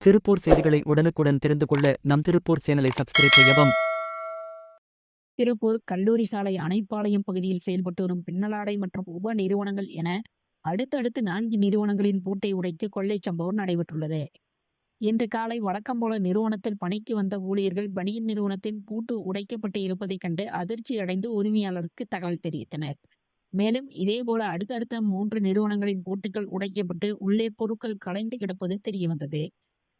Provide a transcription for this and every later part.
திருப்பூர் செய்திகளை உடனுக்குடன் தெரிந்து கொள்ள நம் திருப்பூர் சேனலை சப்ஸ்கிரைப் செய்யவும். திருப்பூர் கல்லூரி சாலை அணைப்பாளையம் பகுதியில் செயல்பட்டு வரும் பின்னலாடை மற்றும் உப நிறுவனங்கள் என அடுத்தடுத்து 4 நிறுவனங்களின் பூட்டை உடைத்து கொள்ளை சம்பவம் நடைபெற்றுள்ளது. இன்று காலை வழக்கம் போல நிறுவனத்தில் பணிக்கு வந்த ஊழியர்கள் பனியன் நிறுவனத்தின் பூட்டு உடைக்கப்பட்டு இருப்பதைக் கண்டு அதிர்ச்சி அடைந்து உரிமையாளருக்கு தகவல் தெரிவித்தனர். மேலும் இதேபோல அடுத்தடுத்த 3 நிறுவனங்களின் பூட்டுகள் உடைக்கப்பட்டு உள்ளே பொருட்கள் கலைந்து கிடப்பது தெரியவந்தது.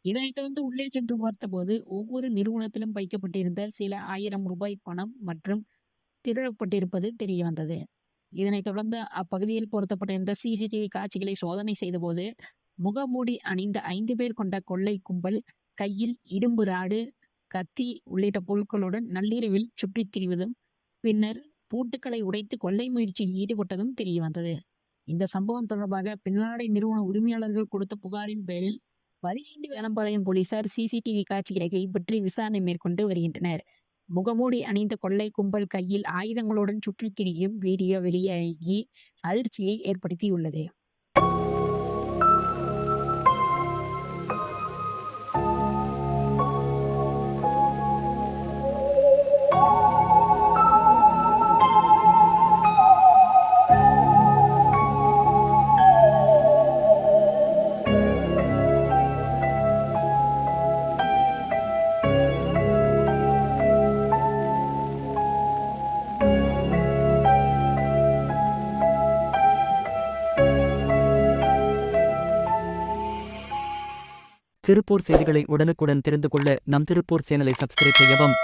இதனைத் தொடர்ந்து உள்ளே சென்று பார்த்தபோது ஒவ்வொரு நிறுவனத்திலும் வைக்கப்பட்டிருந்த சில 1000 ரூபாய் பணம் மற்றும் திருடப்பட்டிருப்பது தெரியவந்தது. இதனைத் தொடர்ந்து அப்பகுதியில் பொருத்தப்பட்டிருந்த சிசிடிவி காட்சிகளை சோதனை செய்தபோது முகமூடி அணிந்த 5 பேர் கொண்ட கொள்ளை கும்பல் கையில் இரும்பு ராடு, கத்தி உள்ளிட்ட பொருட்களுடன் நள்ளிரவில் சுற்றித் திரிவதும் பின்னர் பூட்டுக்களை உடைத்து கொள்ளை முயற்சியில் ஈடுபட்டதும் தெரியவந்தது. இந்த சம்பவம் தொடர்பாக பின்னலாடை நிறுவன உரிமையாளர்கள் கொடுத்த புகாரின் பேரில் 15 வேலம்பாளையம் போலீசார் சிசிடிவி காட்சிகளை கைப்பற்றி விசாரணை மேற்கொண்டு வருகின்றனர். முகமூடி அணிந்த கொள்ளை கும்பல் கையில் ஆயுதங்களுடன் சுற்றித் திரியும் வீடியோ வெளியாகி அதிர்ச்சியை ஏற்படுத்தியுள்ளது. திருப்பூர் செய்திகளை உடனுக்குடன் தெரிந்து கொள்ள நம் திருப்பூர் சேனலை சப்ஸ்கிரைப் செய்யவும்.